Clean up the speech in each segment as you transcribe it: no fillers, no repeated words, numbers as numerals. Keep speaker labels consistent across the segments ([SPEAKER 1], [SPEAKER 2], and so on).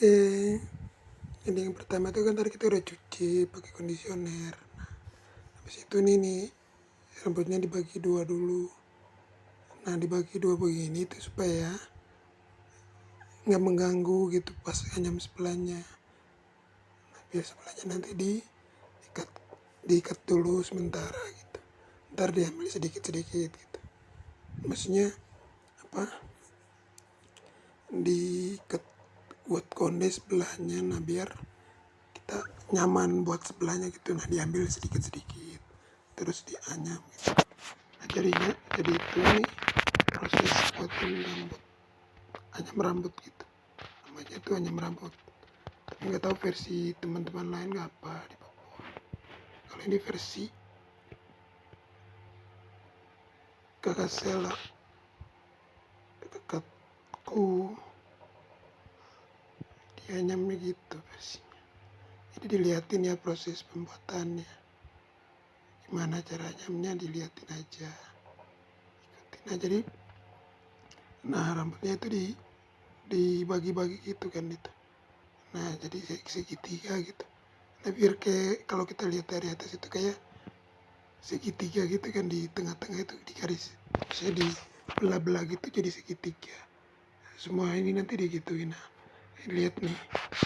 [SPEAKER 1] Oke, jadi yang pertama itu kan tadi kita udah cuci pakai kondisioner. Habis itu nih rambutnya dibagi dua dulu. Nah, dibagi dua begini itu supaya nggak mengganggu gitu pas anyam sebelahnya. Nah, biar sebelahnya nanti diikat dulu sementara gitu. Ntar diambil sedikit-sedikit gitu. Maksudnya apa? Diikat buat konde sebelahnya, nah biar kita nyaman buat sebelahnya gitu. Nah, diambil sedikit-sedikit terus dianyam gitu. Nah, jadi itu nih proses buatin rambut, anyam rambut gitu. Namanya itu anyam rambut. Tapi nggak tahu versi teman-teman lain nggak apa di Papua. Kalau ini versi kakak Sela, kakakku, dianyamnya gitu versinya. Jadi dilihatin ya proses pembuatannya. Gimana cara anyamnya dilihatin aja. Ikutin. Nah, jadi rambutnya itu dibagi-bagi gitu kan itu. Nah, jadi segitiga gitu. Nah, biar kayak kalau kita lihat dari atas itu kayak segitiga gitu kan, di tengah-tengah itu di garis, saya di belah-belah gitu jadi segitiga. Semua ini nanti digituin. Nah, lihat nih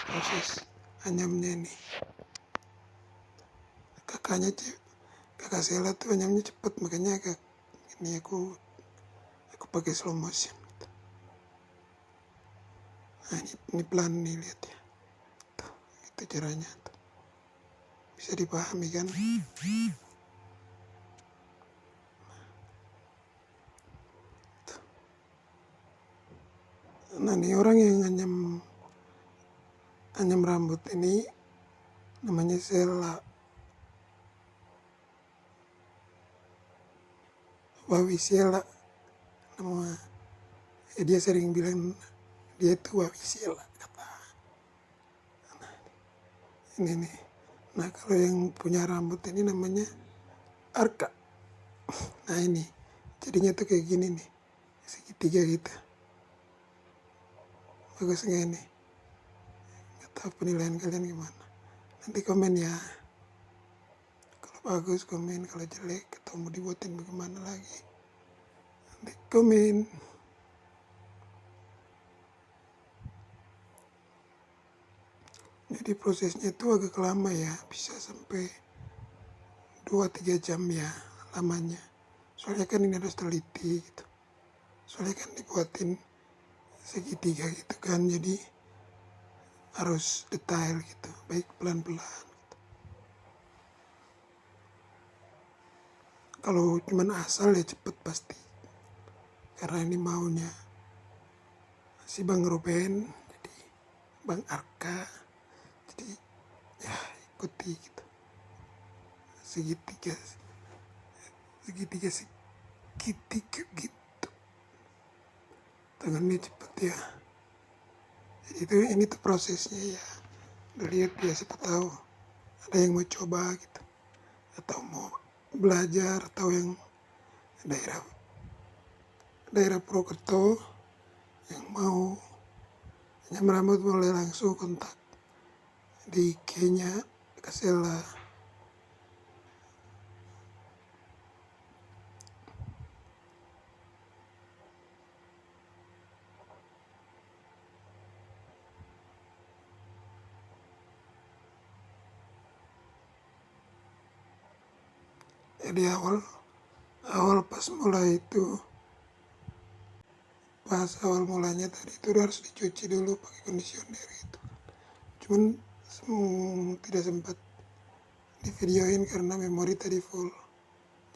[SPEAKER 1] proses anyamnya nih. Kakak Sela tuh anyamnya cepet, makanya ini aku pakai slow motion. Nah, ini pelan nih, lihat ya. Tuh, itu caranya tuh. Bisa dipahami kan? Nah, nih orang yang anyam rambut ini namanya Sela. Wawi Sela nama. Ya, dia sering bilang dia itu Wawi Sela kata. Ini nih. Nah, kalau yang punya rambut ini namanya Arka. Nah, ini jadinya tuh kayak gini nih, segitiga gitu. Bagus nggak ini? Nggak tahu penilaian kalian gimana. Nanti komen ya. Kalau bagus komen, kalau jelek atau mau dibuatin bagaimana lagi, nanti komen. Jadi prosesnya itu agak lama ya, bisa sampai 2-3 jam ya lamanya. Soalnya kan ini harus teliti gitu. Soalnya kan dibuatin segitiga gitu kan, jadi harus detail gitu, baik pelan-pelan. Kalau cuman asal ya cepet pasti, karena ini maunya si Bang Ruben, jadi Bang Arka, jadi ya ikuti gitu. Segitiga gitu, tangannya cepet ya. Jadi ini tuh prosesnya ya. Udah lihat ya, siapa tahu ada yang mau coba gitu, atau mau belajar, atau yang daerah Purwokerto yang mau nyam rambut boleh langsung kontak di IG-nya Kasela. Jadi awal pas mulanya tadi itu harus dicuci dulu pakai kondisioner gitu. Cuman tidak sempat di videoin karena memori tadi full,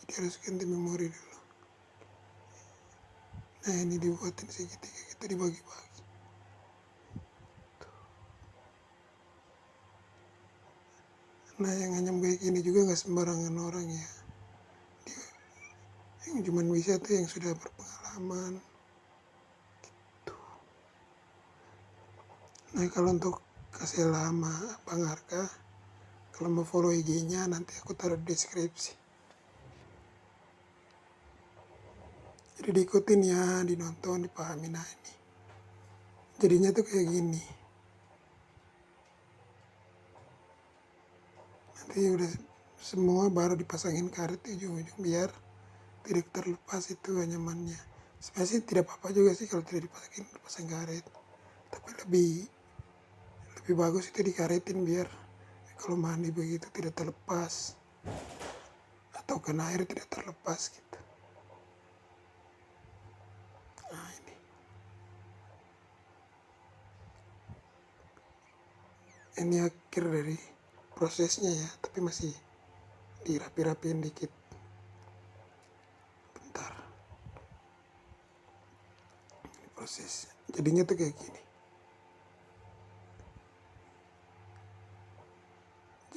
[SPEAKER 1] jadi harus ganti memori dulu. Nah, ini dibuatin segitiga gitu, dibagi-bagi. Nah, yang anyam kayak gini juga nggak sembarangan orang ya. Yang cuman bisa tuh yang sudah berpengalaman gitu. Nah, kalau untuk kasih lama Bang Arka, kalau mau follow IG-nya nanti aku taruh di deskripsi. Jadi diikutin ya, dinonton, dipahami. Nah, ini jadinya tuh kayak gini. Nanti udah semua baru dipasangin karet di ujung-ujung biar tidak terlepas itu anyamannya. Sebenarnya sih tidak apa-apa juga sih kalau tidak dipasang karet, tapi lebih bagus itu dikaretin biar kalau mandi begitu tidak terlepas atau kena air tidak terlepas gitu. Nah ini akhir dari prosesnya ya, tapi masih dirapi-rapiin dikit. Bentar, ini proses jadinya tuh kayak gini.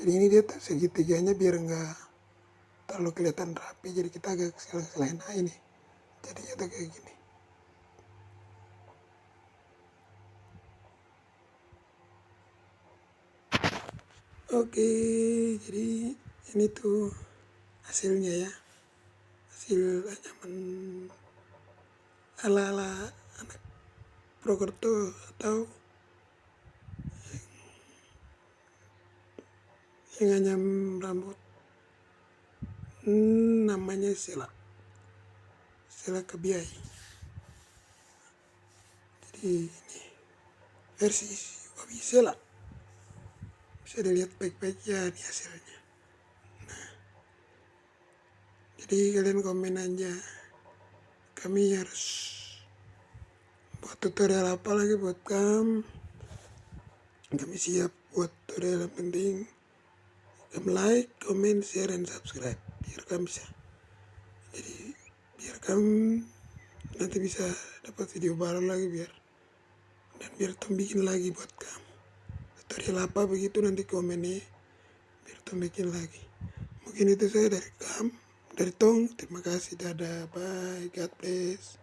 [SPEAKER 1] Jadi ini dia tuh segitiganya biar enggak terlalu kelihatan rapi, jadi kita agak selain ini jadinya tuh kayak gini. Oke, jadi ini tuh hasilnya ya, hasil anyaman ala-ala anak Prokerto atau yang anyam rambut. Namanya Sela Kebiai. Jadi ini versi Wabi Sela, bisa dilihat baik-baik ya ini hasilnya. Jadi kalian komen aja, kami harus buat tutorial apa lagi buat kami siap buat tutorial. Yang penting kami like, comment, share, dan subscribe biar kami bisa, jadi biar kami nanti bisa dapat video baru lagi biar Tom bikin lagi buat kamu tutorial apa begitu, nanti komennya biar Tom bikin lagi. Mungkin itu saya dari Tong. Terima kasih, dadah, bye, God bless.